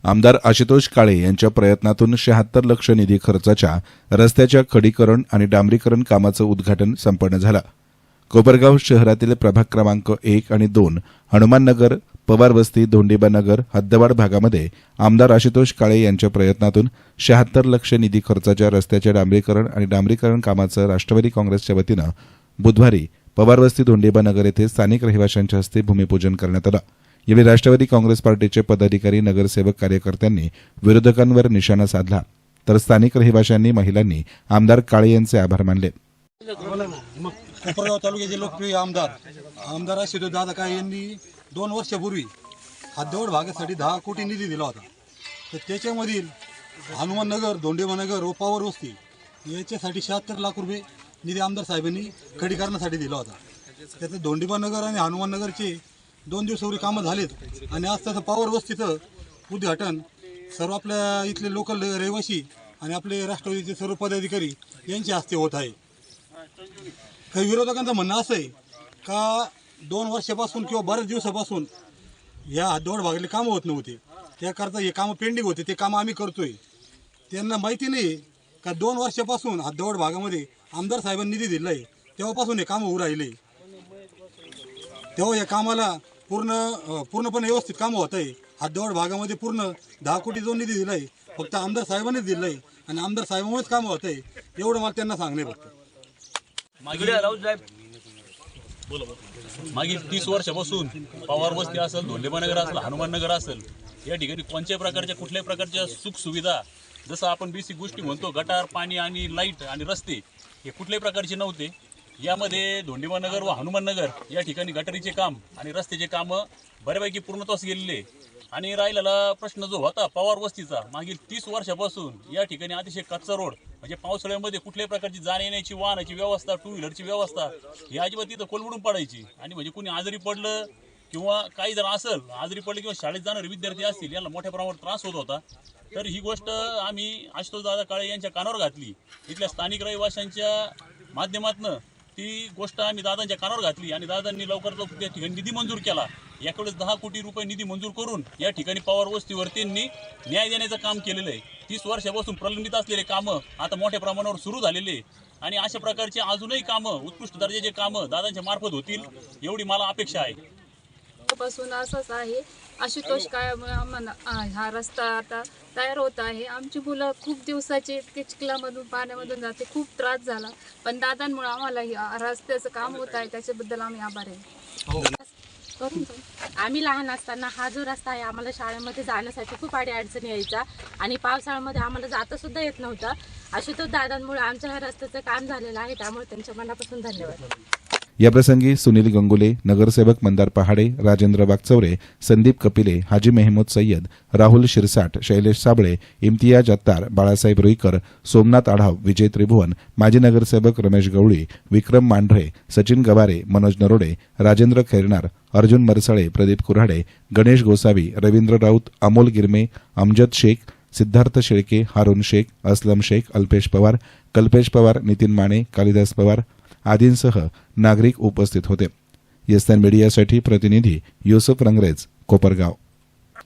आमदार आशुतोष काळे यांच्या प्रयत्नातून 76 लाख निधी खर्चाच्या रस्त्याच्या खडीकरण आणि डांबरीकरण कामाचं उद्घाटन संपन्न झालं. कोपरगाव शहरातील प्रभाग क्रमांक 1 आणि 2, हनुमाननगर, पवारवस्ती, धोंडीबानगर, हद्दवाड भागामध्ये आमदार आशुतोष काळे यांच्या प्रयत्नातून 76 लाख निधी खर्चाच्या रस्त्याच्या डांबरीकरण आणि डांबरीकरण कामाचं राष्ट्रवादी काँग्रेसच्या वतीनं बुधवारी पवारवस्ती, धोंडीबानगर येथे स्थानिक रहिवाशांच्या हस्ते भूमिपूजन करण्यात आलं. यावेळी राष्ट्रवादी काँग्रेस पार्टीचे पदाधिकारी, नगरसेवक, कार्यकर्त्यांनी विरोधकांवर निशाणा साधला, तर स्थानिक रहिवाशांनी, महिलांनी आमदार काळे यांचे आभार मानले. कोपरगाव तालुक्याचे लोकप्रिय आमदार आशुतोष दादा काळे यांनी 2 वर्षापूर्वी हद्दवाड भागासाठी 10 कोटी निधी दिला होता. तर त्याच्यामधील हनुमाननगर, धोंडीबानगर व पवारवस्ती याच्यासाठी 76 लाख रुपये निधी आमदार साहेबांनी खडीकरणासाठी दिला होता. त्याचं धोंडीबानगर आणि हनुमाननगरचे 2 दिवसापूर्वी कामं झालेत आणि आज त्याचं पवारवस्तीचं उद्घाटन सर्व आपल्या इथले लोकल रहिवासी आणि आपले राष्ट्रवादीचे सर्व पदाधिकारी यांच्या हस्ते होत आहे. काही विरोधकांचं म्हणणं असं आहे का 2 वर्षापासून किंवा बऱ्याच दिवसापासून या हद्दवाड भागातले कामं होत नव्हते, त्याकरता हे कामं पेंडिंग होते. ते कामं आम्ही करतोय. त्यांना माहिती नाही का 2 वर्षापासून हद्दवाड भागामध्ये आमदार साहेबांनी निधी दिला आहे, तेव्हापासून हे कामं होऊ राहिले. तेव्हा या कामाला पूर्णपणे व्यवस्थित कामं होत आहे. हद्दवाड भागामध्ये पूर्ण 10 कोटी जो निधी दिला आहे फक्त आमदार साहेबांनीच दिला आहे आणि आमदार साहेबांमुळेच कामं होत आहे, एवढं मला त्यांना सांगणे फक्त. मागील 30 वर्षापासून पवारवस्ती असेल, धोंडीबानगर असेल, हनुमाननगर असेल, या ठिकाणी कोणत्याही प्रकारच्या कुठल्याही प्रकारच्या सुख सुविधा, जसं आपण बेसिक गोष्टी म्हणतो, गटार, पाणी आणि लाईट आणि रस्ते, हे कुठल्याही प्रकारचे नव्हते. यामध्ये धोंडीबानगर व हनुमाननगर या ठिकाणी गटारीचे काम आणि रस्त्याचे कामं बऱ्यापैकी पूर्णत्वास गेलेले. आणि राहिलेला प्रश्न जो होता पवारवस्तीचा, मागील 30 वर्षापासून या ठिकाणी अतिशय कच्चा रोड, म्हणजे पावसाळ्यामध्ये कुठल्याही प्रकारची जाण्या येण्याची, वाहनाची व्यवस्था, 2 व्हीलरची व्यवस्था ही अजिबात तिथं कोलमडून पडायची. आणि म्हणजे कुणी आजारी पडलं किंवा काही जण असेल आजारी पडले किंवा शाळेत जाणारे विद्यार्थी असतील, यांना मोठ्या प्रमाणावर त्रास होत होता. तर ही गोष्ट आम्ही आशुतोष दादा काळे यांच्या कानावर घातली. इथल्या स्थानिक रहिवाशांच्या माध्यमातून ती गोष्ट आम्ही दादांच्या कानावर घातली आणि दादांनी लवकर त्या ठिकाणी निधी मंजूर केला. याकडेच 10 कोटी रुपये निधी मंजूर करून या ठिकाणी पवारवस्तीवर त्यांनी न्याय देण्याचं काम केलेलं आहे. 30 वर्षापासून प्रलंबित असलेले कामं आता मोठ्या प्रमाणावर सुरू झालेले आणि अशा प्रकारचे अजूनही कामं, उत्कृष्ट दर्जाचे कामं दादांच्या मार्फत होतील एवढी मला अपेक्षा आहे. पासून असंच आहे. आशुतोष काळेमुळे आम्हाला हा रस्ता आता तयार होत आहे. आमची मुलं खूप दिवसाचे इतके चिखलामधून, पाण्यामधून जाते, खूप त्रास झाला, पण दादांमुळे आम्हाला रस्त्याचं काम होत आहे, त्याच्याबद्दल आम्ही आभार आहे. आम्ही लहान असताना हा जो रस्ता आहे, आम्हाला शाळेमध्ये जाण्यासाठी खूप अडचणी यायचा आणि पावसाळ्यामध्ये आम्हाला जाता सुद्धा येत नव्हतं. आशुतोष दादांमुळे आमच्या ह्या रस्त्याचं काम झालेलं आहे, त्यामुळे त्यांच्या मनापासून धन्यवाद. याप्रसंगी सुनील गंगुले, नगरसेवक मंदार पहाडे, राजेंद्र वागचौरे, संदीप कपिले, हाजी मेहमूद सय्यद, राहुल शिरसाट, शैलेश साबळे, इम्तियाज अत्तार, बाळासाहेब रुईकर, सोमनाथ आढाव, विजय त्रिभुवन, माजी नगरसेवक रमेश गवळी, विक्रम मांढरे, सचिन गवारे, मनोज नरोडे, राजेंद्र खैरनार, अर्जुन मरसाळे, प्रदीप कुऱ्हाडे, गणेश गोसावी, रवींद्र राऊत, अमोल गिरमे, अमजद शेख, सिद्धार्थ शेळके, हारून शेख, असलम शेख, अल्पेश पवार, कल्पेश पवार, नितीन माने, कालिदास पवार आदींसह नागरिक उपस्थित होते. यस्तान मीडियासाठी प्रतिनिधी युसुफ रंगरेज, कोपरगाव.